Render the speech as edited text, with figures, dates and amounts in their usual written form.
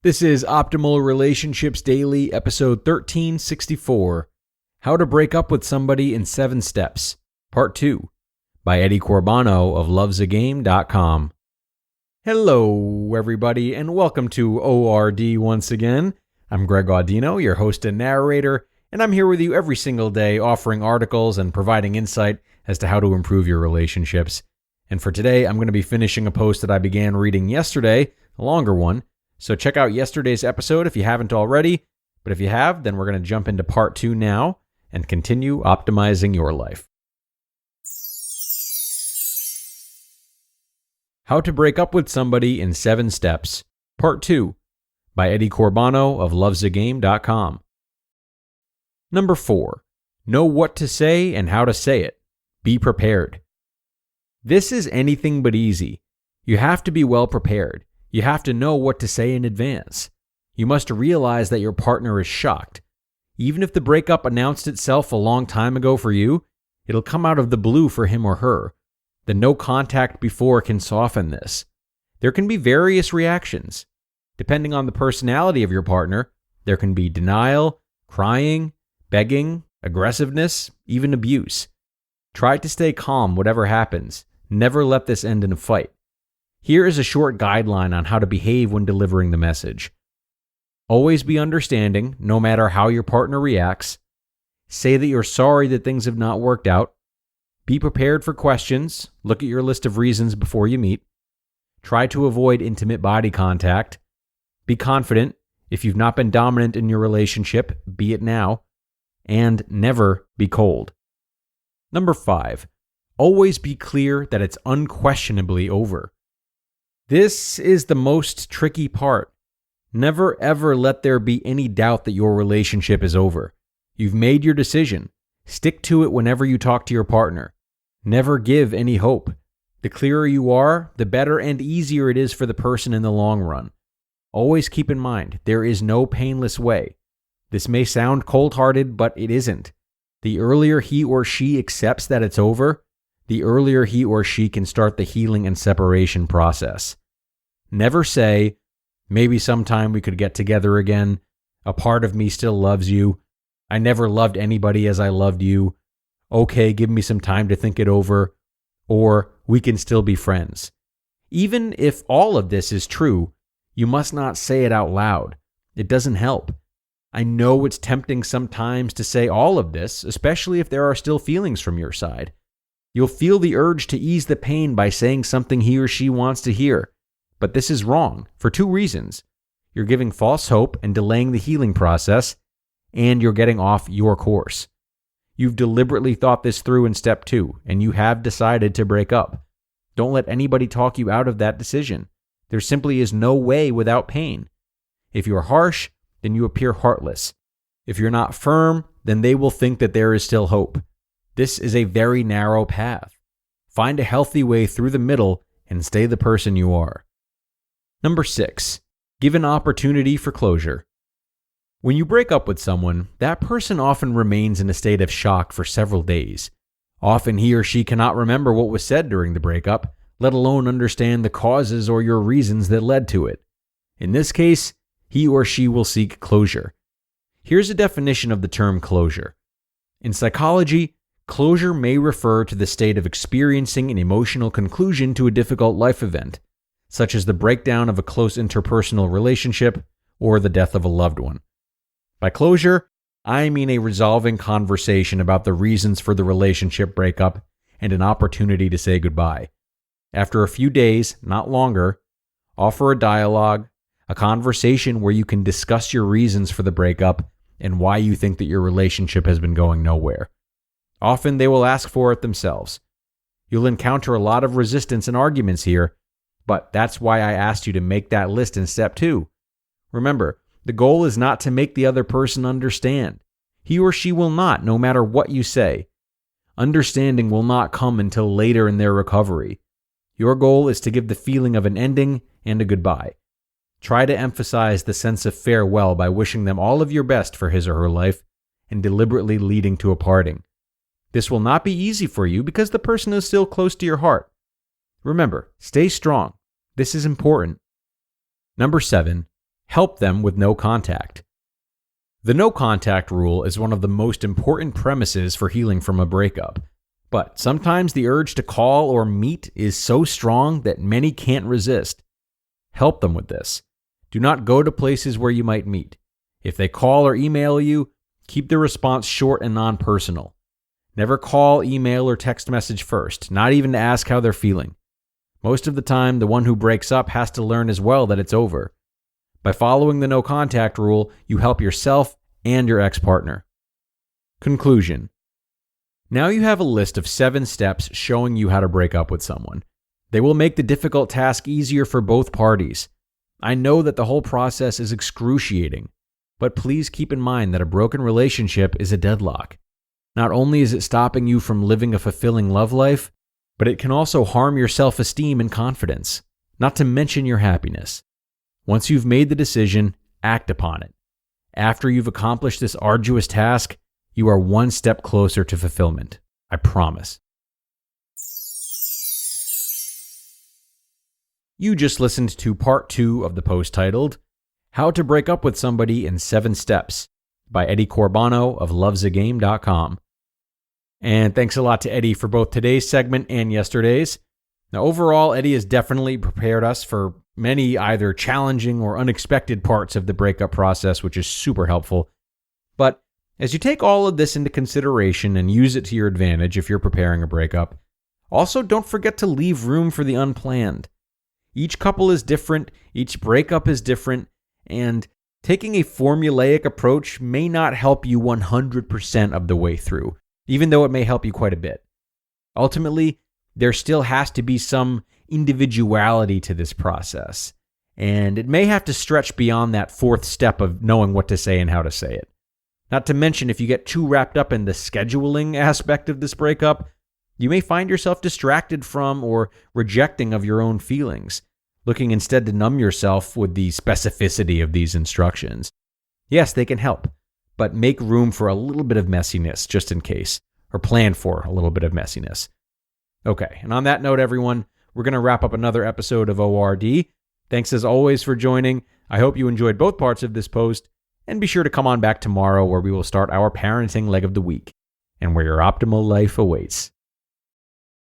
This is Optimal Relationships Daily, episode 1364, How to Break Up with Somebody in 7 Steps, Part 2, by Corbano of lovesagame.com. Hello, everybody, and welcome to ORD once again. I'm Greg Audino, your host and narrator, and I'm here with you every single day offering articles and providing insight as to how to improve your relationships. And for today, I'm going to be finishing a post that I began reading yesterday, a longer one. So check out yesterday's episode if you haven't already, but if you have, then we're going to jump into part 2 now and continue optimizing your life. How to Break Up with Somebody in 7 Steps, Part 2, by Corbano of lovesagame.com. Number 4, know what to say and how to say it. Be prepared. This is anything but easy. You have to be well prepared. You have to know what to say in advance. You must realize that your partner is shocked. Even if the breakup announced itself a long time ago for you, it'll come out of the blue for him or her. The no contact before can soften this. There can be various reactions. Depending on the personality of your partner, there can be denial, crying, begging, aggressiveness, even abuse. Try to stay calm whatever happens. Never let this end in a fight. Here is a short guideline on how to behave when delivering the message. Always be understanding, no matter how your partner reacts. Say that you're sorry that things have not worked out. Be prepared for questions. Look at your list of reasons before you meet. Try to avoid intimate body contact. Be confident. If you've not been dominant in your relationship, be it now. And never be cold. Number 5, always be clear that it's unquestionably over. This is the most tricky part. Never ever let there be any doubt that your relationship is over. You've made your decision. Stick to it whenever you talk to your partner. Never give any hope. The clearer you are, the better and easier it is for the person in the long run. Always keep in mind, there is no painless way. This may sound cold-hearted, but it isn't. The earlier he or she accepts that it's over, the earlier he or she can start the healing and separation process. Never say, maybe sometime we could get together again. A part of me still loves you. I never loved anybody as I loved you. Okay, give me some time to think it over. Or we can still be friends. Even if all of this is true, you must not say it out loud. It doesn't help. I know it's tempting sometimes to say all of this, especially if there are still feelings from your side. You'll feel the urge to ease the pain by saying something he or she wants to hear. But this is wrong for 2 reasons. You're giving false hope and delaying the healing process, and you're getting off your course. You've deliberately thought this through in step 2, and you have decided to break up. Don't let anybody talk you out of that decision. There simply is no way without pain. If you're harsh, then you appear heartless. If you're not firm, then they will think that there is still hope. This is a very narrow path. Find a healthy way through the middle and stay the person you are. Number 6, give an opportunity for closure. When you break up with someone, that person often remains in a state of shock for several days. Often he or she cannot remember what was said during the breakup, let alone understand the causes or your reasons that led to it. In this case, he or she will seek closure. Here's a definition of the term closure. In psychology, closure may refer to the state of experiencing an emotional conclusion to a difficult life event, such as the breakdown of a close interpersonal relationship or the death of a loved one. By closure, I mean a resolving conversation about the reasons for the relationship breakup and an opportunity to say goodbye. After a few days, not longer, offer a dialogue, a conversation where you can discuss your reasons for the breakup and why you think that your relationship has been going nowhere. Often they will ask for it themselves. You'll encounter a lot of resistance and arguments here, but that's why I asked you to make that list in step 2. Remember, the goal is not to make the other person understand. He or she will not, no matter what you say. Understanding will not come until later in their recovery. Your goal is to give the feeling of an ending and a goodbye. Try to emphasize the sense of farewell by wishing them all of your best for his or her life and deliberately leading to a parting. This will not be easy for you because the person is still close to your heart. Remember, stay strong. This is important. Number 7, Help them with no contact. The no contact rule is one of the most important premises for healing from a breakup. But sometimes the urge to call or meet is so strong that many can't resist. Help them with this. Do not go to places where you might meet. If they call or email you, keep the response short and non-personal. Never call, email, or text message first, not even to ask how they're feeling. Most of the time, the one who breaks up has to learn as well that it's over. By following the no contact rule, you help yourself and your ex-partner. Conclusion. Now you have a list of 7 steps showing you how to break up with someone. They will make the difficult task easier for both parties. I know that the whole process is excruciating, but please keep in mind that a broken relationship is a deadlock. Not only is it stopping you from living a fulfilling love life, but it can also harm your self-esteem and confidence, not to mention your happiness. Once you've made the decision, act upon it. After you've accomplished this arduous task, you are one step closer to fulfillment. I promise. You just listened to part 2 of the post titled, How to Break Up with Somebody in 7 Steps by Eddie Corbano of lovesagame.com. And thanks a lot to Eddie for both today's segment and yesterday's. Now, overall, Eddie has definitely prepared us for many either challenging or unexpected parts of the breakup process, which is super helpful. But as you take all of this into consideration and use it to your advantage if you're preparing a breakup, also don't forget to leave room for the unplanned. Each couple is different, each breakup is different, and taking a formulaic approach may not help you 100% of the way through, even though it may help you quite a bit. Ultimately, there still has to be some individuality to this process, and it may have to stretch beyond that 4th step of knowing what to say and how to say it. Not to mention, if you get too wrapped up in the scheduling aspect of this breakup, you may find yourself distracted from or rejecting of your own feelings, looking instead to numb yourself with the specificity of these instructions. Yes, they can help, but make room for a little bit of messiness just in case, or plan for a little bit of messiness. Okay, and on that note, everyone, we're going to wrap up another episode of ORD. Thanks as always for joining. I hope you enjoyed both parts of this post, and be sure to come on back tomorrow where we will start our parenting leg of the week, and where your optimal life awaits.